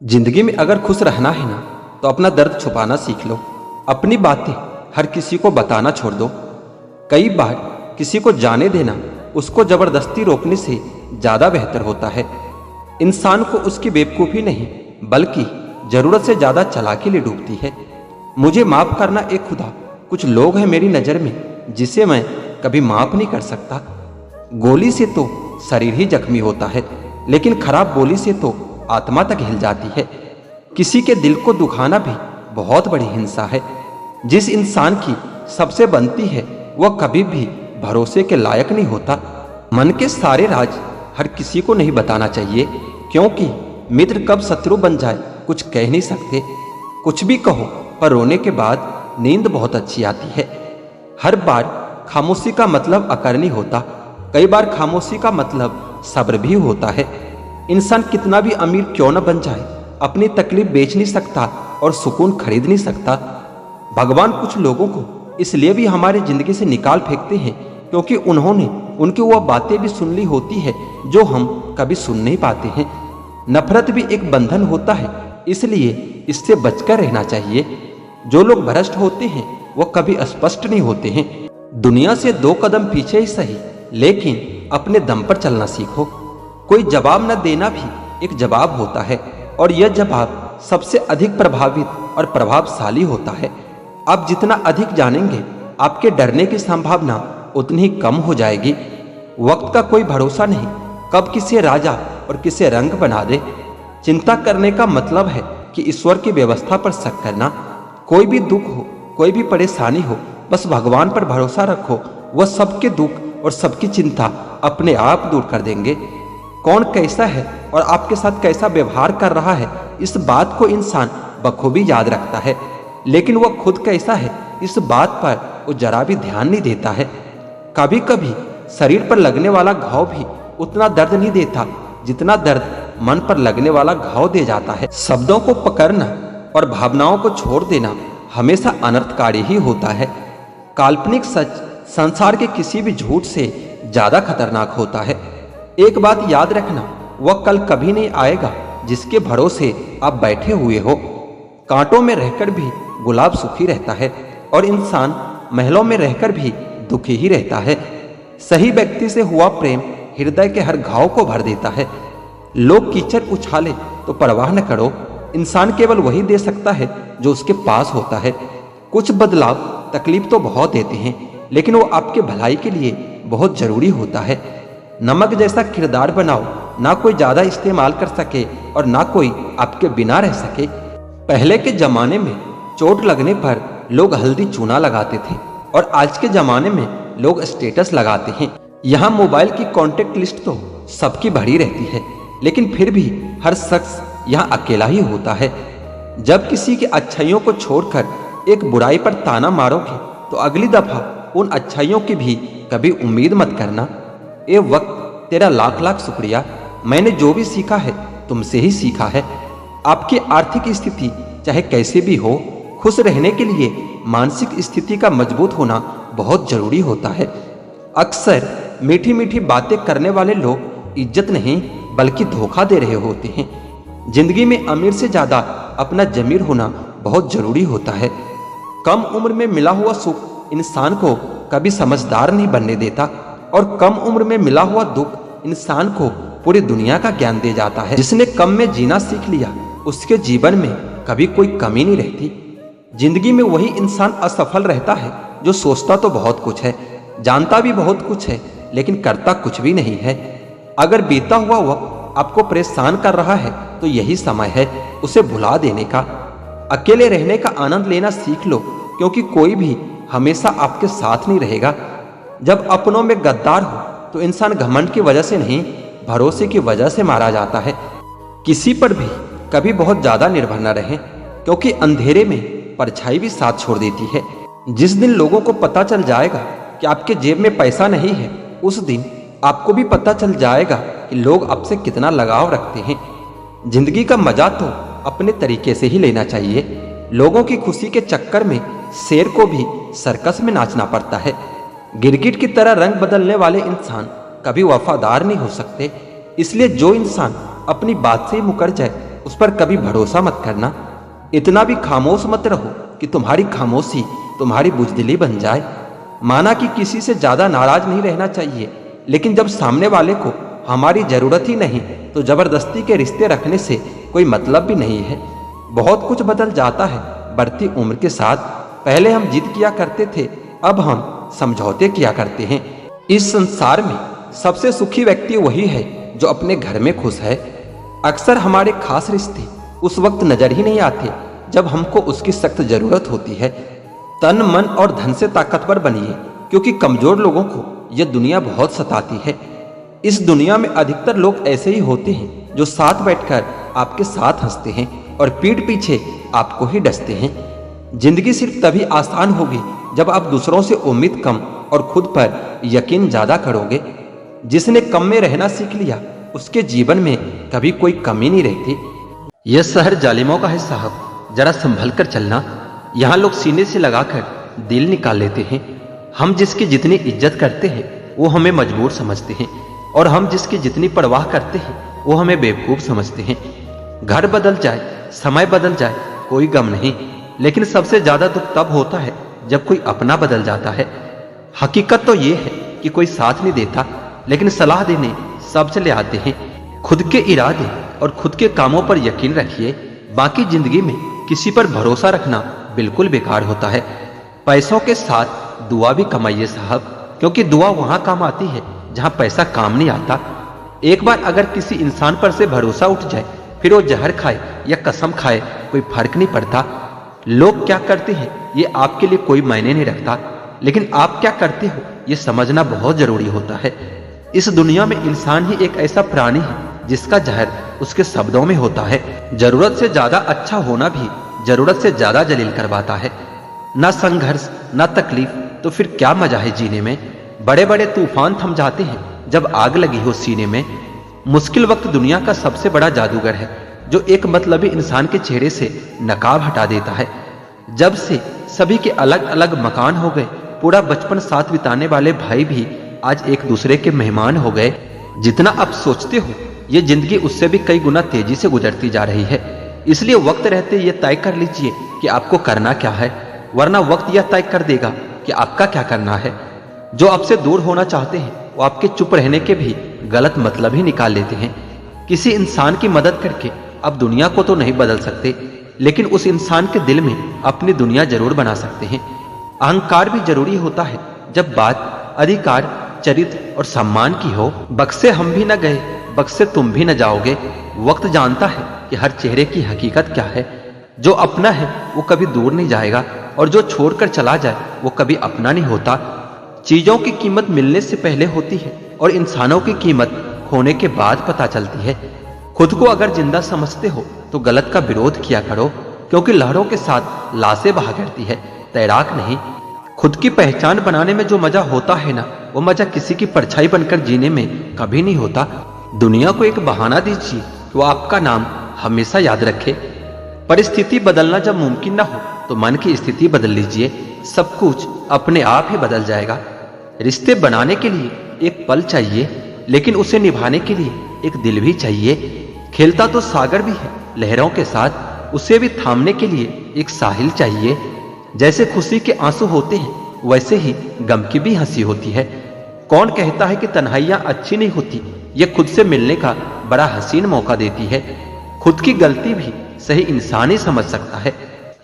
जिंदगी में अगर खुश रहना है ना तो अपना दर्द छुपाना सीख लो। अपनी बातें हर किसी को बताना छोड़ दो। कई बार किसी को जाने देना उसको जबरदस्ती रोकने से ज्यादा बेहतर होता है। इंसान को उसकी बेवकूफ़ी नहीं बल्कि जरूरत से ज्यादा चालाकी ले डूबती है। मुझे माफ करना ए खुदा, कुछ लोग हैं मेरी नज़र में जिसे मैं कभी माफ नहीं कर सकता। गोली से तो शरीर ही जख्मी होता है, लेकिन खराब बोली से तो आत्मा तक हिल जाती है। किसी के दिल को दुखाना भी बहुत बड़ी हिंसा है। जिस इंसान की सबसे बनती है वह कभी भी भरोसे के लायक नहीं होता। मन के सारे राज हर किसी को नहीं बताना चाहिए, क्योंकि मित्र कब शत्रु बन जाए कुछ कह नहीं सकते। कुछ भी कहो पर रोने के बाद नींद बहुत अच्छी आती है। हर बार खामोशी का मतलब अकरनी होता, कई बार खामोशी का मतलब सब्र भी होता है। इंसान कितना भी अमीर क्यों न बन जाए, अपनी तकलीफ बेच नहीं सकता और सुकून खरीद नहीं सकता। भगवान कुछ लोगों को इसलिए भी हमारी जिंदगी से निकाल फेंकते हैं क्योंकि उन्होंने उनकी वह बातें भी सुन ली होती है जो हम कभी सुन नहीं पाते हैं। नफरत भी एक बंधन होता है, इसलिए इससे बचकर रहना चाहिए। जो लोग भ्रष्ट होते हैं वह कभी स्पष्ट नहीं होते हैं। दुनिया से 2 कदम पीछे ही सही, लेकिन अपने दम पर चलना सीखो। कोई जवाब न देना भी एक जवाब होता है, और यह जवाब सबसे अधिक प्रभावित और प्रभावशाली होता है। आप जितना अधिक जानेंगे आपके डरने की संभावना उतनी ही कम हो जाएगी। वक्त का कोई भरोसा नहीं, कब किसे राजा और किसे रंग बना दे। चिंता करने का मतलब है कि ईश्वर की व्यवस्था पर शक करना। कोई भी दुख हो, कोई भी परेशानी हो, बस भगवान पर भरोसा रखो। वह सबके दुख और सबकी चिंता अपने आप दूर कर देंगे। कौन कैसा है और आपके साथ कैसा व्यवहार कर रहा है, इस बात को इंसान बखूबी याद रखता है, लेकिन वह खुद कैसा है इस बात पर वो जरा भी ध्यान नहीं देता है। कभी कभी शरीर पर लगने वाला घाव भी उतना दर्द नहीं देता जितना दर्द मन पर लगने वाला घाव दे जाता है। शब्दों को पकड़ना और भावनाओं को छोड़ देना हमेशा अनर्थकारी ही होता है। काल्पनिक सच संसार के किसी भी झूठ से ज्यादा खतरनाक होता है। एक बात याद रखना, वह कल कभी नहीं आएगा जिसके भरोसे आप बैठे हुए हो। कांटों में रहकर भी गुलाब सुखी रहता है और इंसान महलों में रहकर भी दुखी ही रहता है। सही व्यक्ति से हुआ प्रेम हृदय के हर घाव को भर देता है। लोग कीचड़ उछाले तो परवाह न करो, इंसान केवल वही दे सकता है जो उसके पास होता है। कुछ बदलाव तकलीफ तो बहुत देते हैं, लेकिन वो आपके भलाई के लिए बहुत जरूरी होता है। नमक जैसा किरदार बनाओ, ना कोई ज्यादा इस्तेमाल कर सके और ना कोई आपके बिना रह सके। पहले के जमाने में चोट लगने पर लोग हल्दी चूना लगाते थे, और आज के जमाने में लोग स्टेटस लगाते हैं। यहाँ मोबाइल की कांटेक्ट लिस्ट तो सबकी भरी रहती है, लेकिन फिर भी हर शख्स यहाँ अकेला ही होता है। जब किसी की अच्छाइयों को छोड़कर एक बुराई पर ताना मारोगे तो अगली दफा उन अच्छाइयों की भी कभी उम्मीद मत करना। ए वक्त, तेरा लाख लाख शुक्रिया। मैंने जो भी सीखा है तुमसे ही सीखा है। आपकी आर्थिक स्थिति चाहे कैसे भी हो, खुश रहने के लिए मानसिक स्थिति का मजबूत होना बहुत जरूरी होता है। अक्सर मीठी मीठी बातें करने वाले लोग इज्जत नहीं बल्कि धोखा दे रहे होते हैं। जिंदगी में अमीर से ज्यादा अपना जमीर होना बहुत जरूरी होता है। कम उम्र में मिला हुआ सुख इंसान को कभी समझदार नहीं बनने देता, और कम उम्र में मिला हुआ दुख इंसान को पूरी दुनिया का ज्ञान दे जाता है। जिसने कम में जीना सीख लिया उसके जीवन में कभी कोई कमी नहीं रहती। जिंदगी में वही इंसान असफल रहता है जो सोचता तो बहुत कुछ है, जानता भी बहुत कुछ है, लेकिन करता कुछ भी नहीं है। अगर बीता हुआ वक्त आपको परेशान कर रहा है तो यही समय है उसे भुला देने का। अकेले रहने का आनंद लेना सीख लो, क्योंकि कोई भी हमेशा आपके साथ नहीं रहेगा। जब अपनों में गद्दार हो तो इंसान घमंड की वजह से नहीं, भरोसे की वजह से मारा जाता है। किसी पर भी कभी बहुत ज्यादा निर्भर न रहें, क्योंकि अंधेरे में परछाई भी साथ छोड़ देती है। जिस दिन लोगों को पता चल जाएगा कि आपके जेब में पैसा नहीं है, उस दिन आपको भी पता चल जाएगा कि लोग आपसे कितना लगाव रखते हैं। जिंदगी का मजा तो अपने तरीके से ही लेना चाहिए। लोगों की खुशी के चक्कर में शेर को भी सर्कस में नाचना पड़ता है। गिरगिट की तरह रंग बदलने वाले इंसान कभी वफादार नहीं हो सकते। इसलिए जो इंसान अपनी बात से ही मुकर जाए उस पर कभी भरोसा मत करना। इतना भी खामोश मत रहो कि तुम्हारी खामोशी तुम्हारी बुजदिली बन जाए। माना कि किसी से ज्यादा नाराज नहीं रहना चाहिए, लेकिन जब सामने वाले को हमारी जरूरत ही नहीं तो जबरदस्ती के रिश्ते रखने से कोई मतलब भी नहीं है। बहुत कुछ बदल जाता है बढ़ती उम्र के साथ। पहले हम जिद किया करते थे, अब हम समझौते किया करते हैं। इस संसार में सबसे सुखी व्यक्ति वही है जो अपने घर में खुश है। अक्सर हमारे खास रिश्ते उस वक्त नजर ही नहीं आते जब हमको उसकी सख्त जरूरत होती है। तन मन और धन से ताकतवर बनिए, क्योंकि कमजोर लोगों को यह दुनिया बहुत सताती है। इस दुनिया में अधिकतर लोग ऐसे ही होते हैं जो साथ बैठकर आपके साथ हंसते हैं और पीठ पीछे आपको ही डसते हैं। जिंदगी सिर्फ तभी आसान होगी जब आप दूसरों से उम्मीद कम और खुद पर यकीन ज्यादा करोगे। जिसने कम में रहना सीख लिया उसके जीवन में कभी कोई कमी नहीं रहती। यह शहर जालिमों का है साहब, जरा संभल कर चलना। यहाँ लोग सीने से लगाकर दिल निकाल लेते हैं। हम जिसकी जितनी इज्जत करते हैं वो हमें मजबूर समझते हैं, और हम जिसकी जितनी परवाह करते हैं वो हमें बेवकूफ समझते हैं। घर बदल जाए, समय बदल जाए, कोई गम नहीं, लेकिन सबसे ज्यादा दुख तब होता है जब कोई अपना बदल जाता है। हकीकत तो ये है कि कोई साथ नहीं देता, लेकिन सलाह देने सब चले आते हैं। खुद के इरादे और खुद के कामों पर यकीन रखिए, बाकी जिंदगी में किसी पर भरोसा रखना बिल्कुल बेकार होता है। पैसों के साथ दुआ भी कमाइए साहब, क्योंकि दुआ वहां काम आती है जहां पैसा काम नहीं आता। एक बार अगर किसी इंसान पर से भरोसा उठ जाए, फिर वो जहर खाए या कसम खाए कोई फर्क नहीं पड़ता। लोग क्या करते हैं ये आपके लिए कोई मायने नहीं रखता, लेकिन आप क्या करते हो ये समझना बहुत जरूरी होता है। इस दुनिया में इंसान ही एक ऐसा प्राणी है जिसका जहर उसके शब्दों में होता है। जरूरत से ज्यादा अच्छा होना भी जरूरत से ज्यादा जलील करवाता है। ना संघर्ष ना तकलीफ तो फिर क्या मजा है जीने में। बड़े बड़े तूफान थम जाते हैं जब आग लगी हो सीने में। मुश्किल वक्त दुनिया का सबसे बड़ा जादूगर है जो एक मतलबी इंसान के चेहरे से नकाब हटा देता है। जब से सभी के अलग अलग मकान हो गए, पूरा बचपन साथ बिताने वाले भाई भी आज एक दूसरे के मेहमान हो गए। जितना आप सोचते हो ये जिंदगी उससे भी कई गुना तेजी से गुजरती जा रही है। इसलिए वक्त रहते ये तय कर लीजिए कि आपको करना क्या है, वरना वक्त यह तय कर देगा कि आपका क्या करना है। जो आपसे दूर होना चाहते हैं वो आपके चुप रहने के भी गलत मतलब ही निकाल लेते हैं। किसी इंसान की मदद करके आप दुनिया को तो नहीं बदल सकते, लेकिन उस इंसान के दिल में अपनी दुनिया जरूर बना सकते हैं। अहंकार भी जरूरी होता है जब बात अधिकार, चरित्र और सम्मान की हो। बक्से हम भी न गए, बक्से तुम भी न जाओगे। वक्त जानता है कि हर चेहरे की हकीकत क्या है। जो अपना है वो कभी दूर नहीं जाएगा, और जो छोड़कर चला जाए वो कभी अपना नहीं होता। चीजों की कीमत मिलने से पहले होती है और इंसानों की कीमत खोने के बाद पता चलती है। खुद को अगर जिंदा समझते हो तो गलत का विरोध किया करो, क्योंकि लहरों के साथ लाशें बहा करती है, तैराक नहीं। खुद की पहचान बनाने में जो मजा होता है ना, वो मजा किसी की परछाई बनकर जीने में कभी नहीं होता। दुनिया को एक बहाना दीजिए कि वो आपका नाम हमेशा याद रखे। परिस्थिति बदलना जब मुमकिन ना हो तो मन की स्थिति बदल लीजिए, सब कुछ अपने आप ही बदल जाएगा। रिश्ते बनाने के लिए एक पल चाहिए, लेकिन उसे निभाने के लिए एक दिल भी चाहिए। खेलता तो सागर भी है लहरों के साथ, उसे भी थामने के लिए एक साहिल चाहिए। जैसे खुशी के आंसू होते हैं वैसे ही गम की भी हंसी होती है। कौन कहता है कि तन्हाइयां अच्छी नहीं होती, ये खुद से मिलने का बड़ा हसीन मौका देती है। खुद की गलती भी सही इंसान ही समझ सकता है।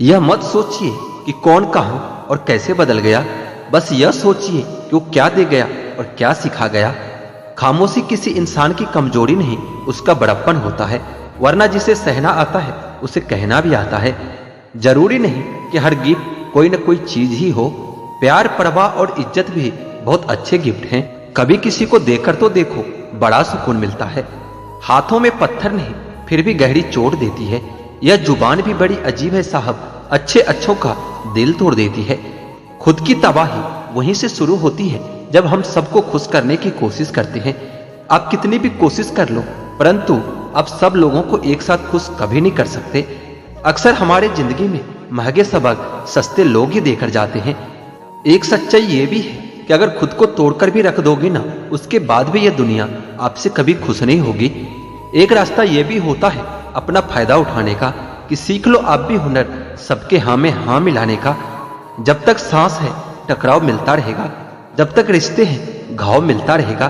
यह मत सोचिए कि कौन कहां और कैसे बदल गया, बस यह सोचिए कि वो क्या दे गया और क्या सिखा गया। खामोशी किसी इंसान की कमजोरी नहीं, उसका बड़प्पन होता है, वरना जिसे सहना आता है उसे कहना भी आता है। जरूरी नहीं कि हर गिफ्ट कोई न कोई चीज ही हो। प्यार, परवाह और इज्जत भी बहुत अच्छे गिफ्ट हैं। कभी किसी को देकर तो देखो, बड़ा सुकून मिलता है। हाथों में पत्थर नहीं फिर भी गहरी चोट देती है। यह जुबान भी बड़ी अजीब है साहब, अच्छे अच्छों का दिल तोड़ देती है। खुद की तबाही वहीं से शुरू होती है जब हम सबको खुश करने की कोशिश करते हैं। आप कितनी भी कोशिश कर लो, परंतु आप सब लोगों को एक साथ खुश कभी नहीं कर सकते। अक्सर हमारे जिंदगी में महंगे सबक सस्ते लोग ही देकर जाते हैं। एक सच्चाई ये भी है कि अगर खुद को तोड़कर भी रख दोगे ना, उसके बाद भी यह दुनिया आपसे कभी खुश नहीं होगी। एक रास्ता यह भी होता है अपना फायदा उठाने का, कि सीख लो आप भी हुनर सबके हाँ में हाँ मिलाने का। जब तक सांस है टकराव मिलता रहेगा, जब तक रिश्ते हैं घाव मिलता रहेगा।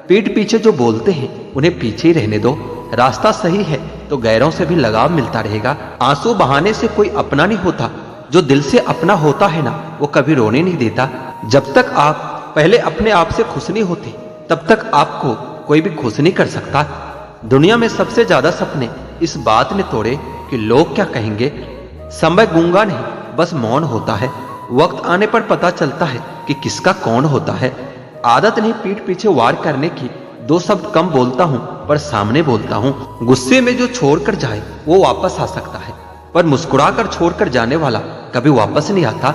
पीठ पीछे जो बोलते हैं उन्हें पीछे ही रहने दो, रास्ता सही है तो गैरों से भी लगाव मिलता रहेगा। आंसू बहाने से कोई अपना नहीं होता, जो दिल से अपना होता है ना वो कभी रोने नहीं देता। जब तक आप पहले अपने आप से खुश नहीं होते तब तक आपको कोई भी खुश नहीं कर सकता। दुनिया में सबसे ज्यादा सपने इस बात ने तोड़े कि लोग क्या कहेंगे। समय गूंगा नहीं बस मौन होता है, वक्त आने पर पता चलता है कि किसका कौन होता है। आदत नहीं पीठ पीछे वार करने की, दो शब्द कम बोलता हूं पर सामने बोलता हूं। गुस्से में जो छोड़कर जाए वो वापस आ सकता है, पर मुस्कुराकर छोड़कर जाने वाला कभी वापस नहीं आता।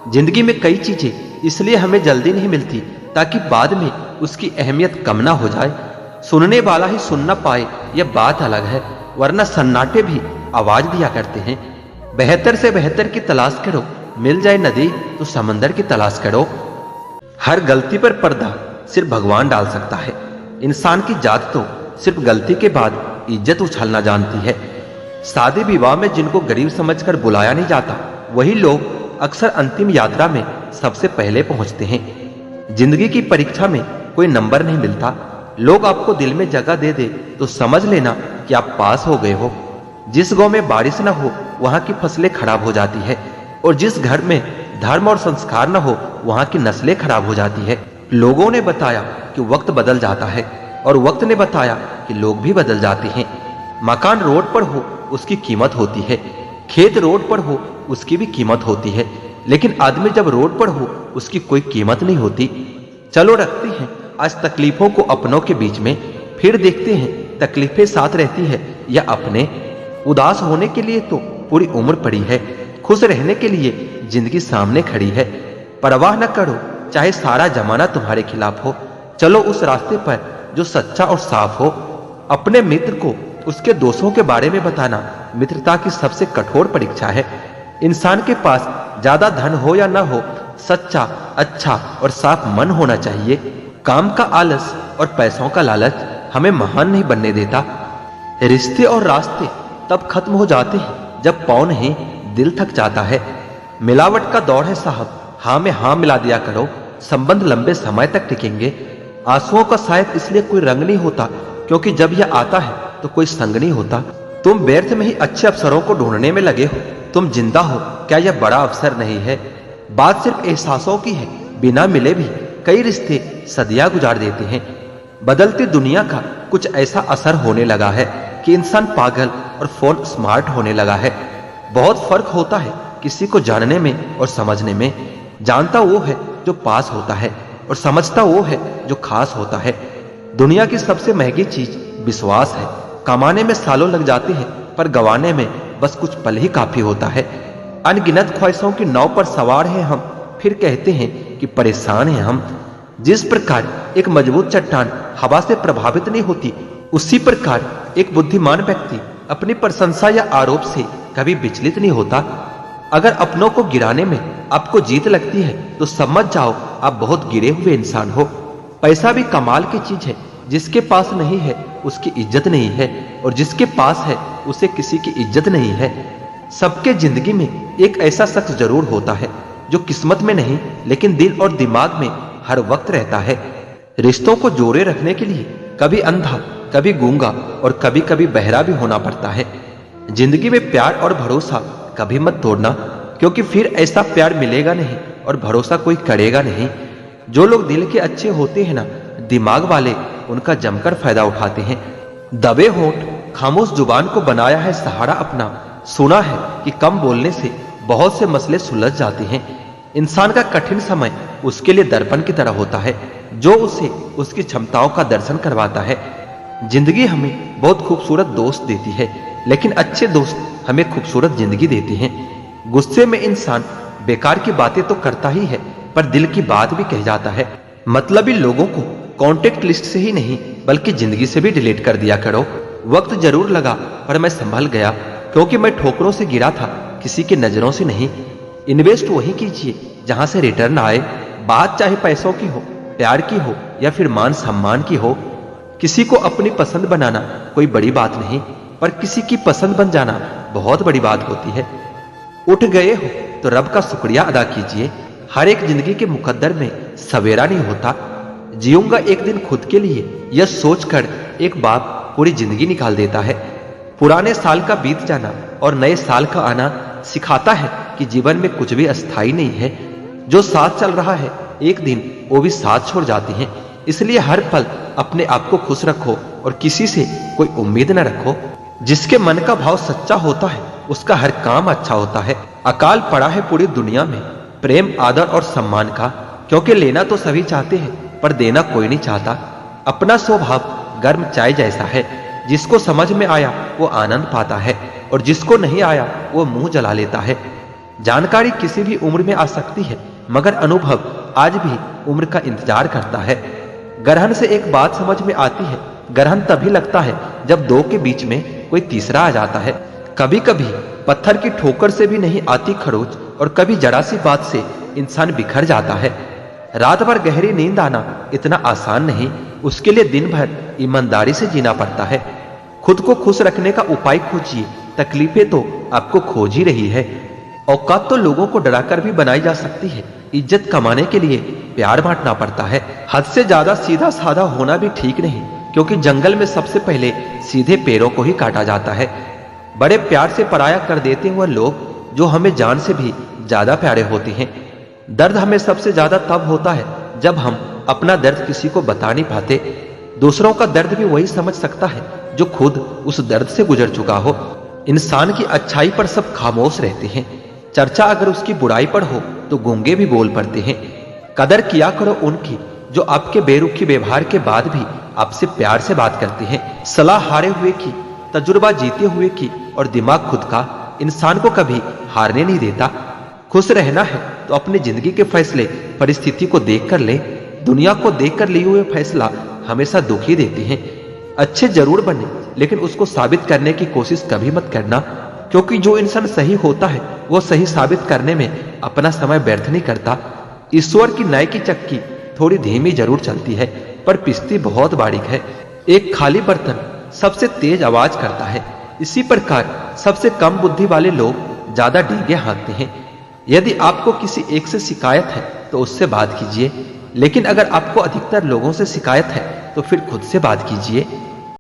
जिंदगी में कई चीजें इसलिए हमें जल्दी नहीं मिलती ताकि बाद में उसकी अहमियत कम ना हो जाए। सुनने वाला ही सुन ना पाए यह बात अलग है, वरना सन्नाटे भी आवाज दिया करते हैं। बेहतर से बेहतर की तलाश करो, मिल जाए नदी तो समंदर की तलाश करो। हर गलती पर पर्दा सिर्फ भगवान डाल सकता है। इंसान की जात तो सिर्फ गलती के बाद इज्जत उछलना जानती है। शादी विवाह में जिनको गरीब समझकर बुलाया नहीं जाता वही लोग अक्सर अंतिम यात्रा में सबसे पहले पहुंचते हैं। जिंदगी की परीक्षा में कोई नंबर नहीं मिलता, लोग आपको दिल में जगह दे दे तो समझ लेना कि आप पास हो गए हो। जिस गांव में बारिश न हो वहां की फसलें खराब हो जाती है, और जिस घर में धर्म और संस्कार न हो वहां की नस्लें खराब हो जाती है। लोगों ने बताया कि वक्त बदल जाता है, और वक्त ने बताया कि लोग भी बदल जाते हैं। मकान रोड पर हो उसकी कीमत होती है, खेत रोड पर हो उसकी भी कीमत होती है, लेकिन आदमी जब रोड पर हो उसकी कोई कीमत नहीं होती। चलो रखते हैं आज तकलीफों को अपनों के बीच में, फिर देखते हैं तकलीफें साथ रहती है या अपने। उदास होने के लिए तो पूरी उम्र पड़ी है, खुश रहने के लिए जिंदगी सामने खड़ी है। परवाह न करो चाहे सारा जमाना तुम्हारे खिलाफ हो, चलो उस रास्ते पर जो सच्चा और साफ हो। अपने मित्र को उसके दोषों के बारे में बताना मित्रता की सबसे कठोर परीक्षा है। इंसान के पास ज्यादा धन हो या ना हो, सच्चा, अच्छा और साफ मन होना चाहिए। काम का आलस और पैसों का लालच हमें महान नहीं बनने देता। रिश्ते और रास्ते तब खत्म हो जाते हैं जब पाँव नहीं दिल थक जाता है। मिलावट का दौर है साहब, हाँ में हाँ मिला दिया करो, संबंध लंबे समय तक टिकेंगे। आंसुओं का शायद इसलिए कोई रंग नहीं होता क्योंकि जब यह आता है तो कोई संग नहीं होता। तुम व्यर्थ में ही अच्छे अवसरों को ढूंढने में लगे हो, तुम जिंदा हो क्या यह बड़ा अवसर नहीं है। बात सिर्फ एहसासों की है, बिना मिले भी कई रिश्ते सदियां गुजार देते हैं। बदलती दुनिया का कुछ ऐसा असर होने लगा है कि इंसान पागल और फोन स्मार्ट होने लगा है। बहुत फर्क होता है किसी को जानने में और समझने में। जानता वो है जो पास होता है और समझता वो है जो खास होता है। दुनिया की सबसे महंगी चीज विश्वास है। कमाने में सालों लग जाते हैं पर गंवाने में बस कुछ पल ही काफी होता है। अनगिनत ख्वाहिशों की नाव पर सवार हैं हम, फिर कहते हैं कि परेशान हैं हम। जिस प्रकार एक मजबूत चट्टान हवा से प्रभावित नहीं होती, उसी प्रकार एक बुद्धिमान व्यक्ति अपनी प्रशंसा या आरोप से कभी विचलित नहीं होता। अगर अपनों को गिराने में आपको जीत लगती है तो समझ जाओ आप बहुत गिरे हुए इंसान हो। पैसा भी कमाल की चीज है, जिसके पास नहीं है उसकी इज्जत नहीं है, और जिसके पास है उसे किसी की इज्जत नहीं है। सबके जिंदगी में एक ऐसा शख्स जरूर होता है जो किस्मत में नहीं लेकिन दिल और दिमाग में हर वक्त रहता है। रिश्तों को जोड़े रखने के लिए कभी अंधा, कभी गूंगा और कभी कभी बहरा भी होना पड़ता है। जिंदगी में प्यार और भरोसा कभी मत तोड़ना, क्योंकि फिर ऐसा प्यार मिलेगा नहीं और भरोसा कोई करेगा नहीं। जो लोग दिल के अच्छे होते हैं ना, दिमाग वाले उनका जमकर फायदा उठाते हैं। दबे होंठ खामोश जुबान को बनाया है सहारा अपना। सुना है कि कम बोलने से बहुत से मसले सुलझ जाते हैं। इंसान का कठिन समय उसके लिए दर्पण की तरह होता है, जो उसे उसकी क्षमताओं का दर्शन करवाता है। जिंदगी हमें बहुत खूबसूरत दोस्त देती है, लेकिन अच्छे दोस्त हमें खूबसूरत जिंदगी देते हैं। गुस्से में इंसान बेकार की बातें तो करता ही है, पर दिल की बात भी कह जाता है। मतलबी लोगों को कॉन्टेक्ट लिस्ट से ही नहीं बल्कि जिंदगी से भी डिलीट कर दिया करो। वक्त जरूर लगा पर मैं संभल गया, क्योंकि मैं ठोकरों से गिरा था, किसी की नजरों से नहीं। इन्वेस्ट वही कीजिए जहां से रिटर्न आए। बात चाहे पैसों की हो, प्यार की हो या फिर मान सम्मान की हो। किसी को अपनी पसंद बनाना कोई बड़ी बात नहीं, पर किसी की पसंद बन जाना बहुत बड़ी बात होती है। उठ गए हो तो रब का शुक्रिया अदा कीजिए। हर एक जिंदगी के मुकद्दर में सवेरा नहीं होता। जीऊंगा एक दिन खुद के लिए, यह सोचकर एक बाप पूरी जिंदगी निकाल देता है। पुराने साल का बीत जाना और नए साल का आना सिखाता है कि जीवन में कुछ भी अस्थायी नहीं है। जो साथ चल रहा है एक दिन वो भी साथ छोड़ जाते हैं। इसलिए हर पल अपने आप को खुश रखो और किसी से कोई उम्मीद न रखो। जिसके मन का भाव सच्चा होता है उसका हर काम अच्छा होता है। अकाल पड़ा है पूरी दुनिया में प्रेम, आदर और सम्मान का, क्योंकि लेना तो सभी चाहते हैं पर देना कोई नहीं चाहता। अपना स्वभाव गर्म चाय जैसा है, जिसको समझ में आया वो आनंद पाता है और जिसको नहीं आया वो मुंह जला लेता है। जानकारी किसी भी उम्र में आ सकती है, मगर अनुभव आज भी उम्र का इंतजार करता है। ग्रहण से एक बात समझ में आती है, ग्रहण तभी लगता है जब दो के बीच में कोई तीसरा आ जाता है। कभी कभी पत्थर की ठोकर से भी नहीं आती खरोच और कभी जरा सी बात से इंसान बिखर जाता है। रात भर गहरी नींद आना इतना आसान नहीं, उसके लिए दिन भर ईमानदारी से जीना पड़ता है। खुद को खुश रखने का उपाय खोजिए, तकलीफें तो आपको खोज ही रही है। औकात तो लोगों को डराकर भी बनाई जा सकती है, इज्जत कमाने के लिए प्यार बांटना पड़ता है। हद से ज्यादा सीधा साधा होना भी ठीक नहीं, क्योंकि जंगल में सबसे पहले सीधे पेड़ों को ही काटा जाता है। बड़े प्यार से पराया कर देते हुए लोग जो हमें जान से भी ज्यादा प्यारे होते हैं। दर्द हमें सबसे ज्यादा तब होता है जब हम अपना दर्द किसी को बता नहीं पाते। दूसरों का दर्द भी वही समझ सकता है जो खुद उस दर्द से गुजर चुका हो। इंसान की अच्छाई पर सब खामोश रहते हैं, चर्चा अगर उसकी बुराई पर हो तो गूंगे भी बोल पड़ते हैं। कदर किया करो उनकी जो आपके बेरुखी व्यवहार के बाद भी आपसे प्यार से बात करते हैं। सलाह हारे हुए की, तजुर्बा जीते हुए की और दिमाग खुद का इंसान को कभी हारने नहीं देता। खुश रहना है तो अपनी जिंदगी के फैसले परिस्थिति को देखकर ले। दुनिया को देखकर लिए हुए फैसला हमेशा दुखी देते हैं। अच्छे जरूर बने, लेकिन उसको साबित करने की कोशिश कभी मत करना, क्योंकि जो इंसान सही होता है वो सही साबित करने में अपना समय व्यर्थ नहीं करता। ईश्वर की न्याय की चक्की थोड़ी धीमी जरूर चलती है, पर पिसती बहुत बारीक है। एक खाली बर्तन सबसे तेज आवाज करता है। इसी प्रकार सबसे कम बुद्धि वाले लोग ज्यादा डींगे हाँकते हैं। यदि आपको किसी एक से शिकायत है तो उससे बात कीजिए, लेकिन अगर आपको अधिकतर लोगों से शिकायत है तो फिर खुद से बात कीजिए।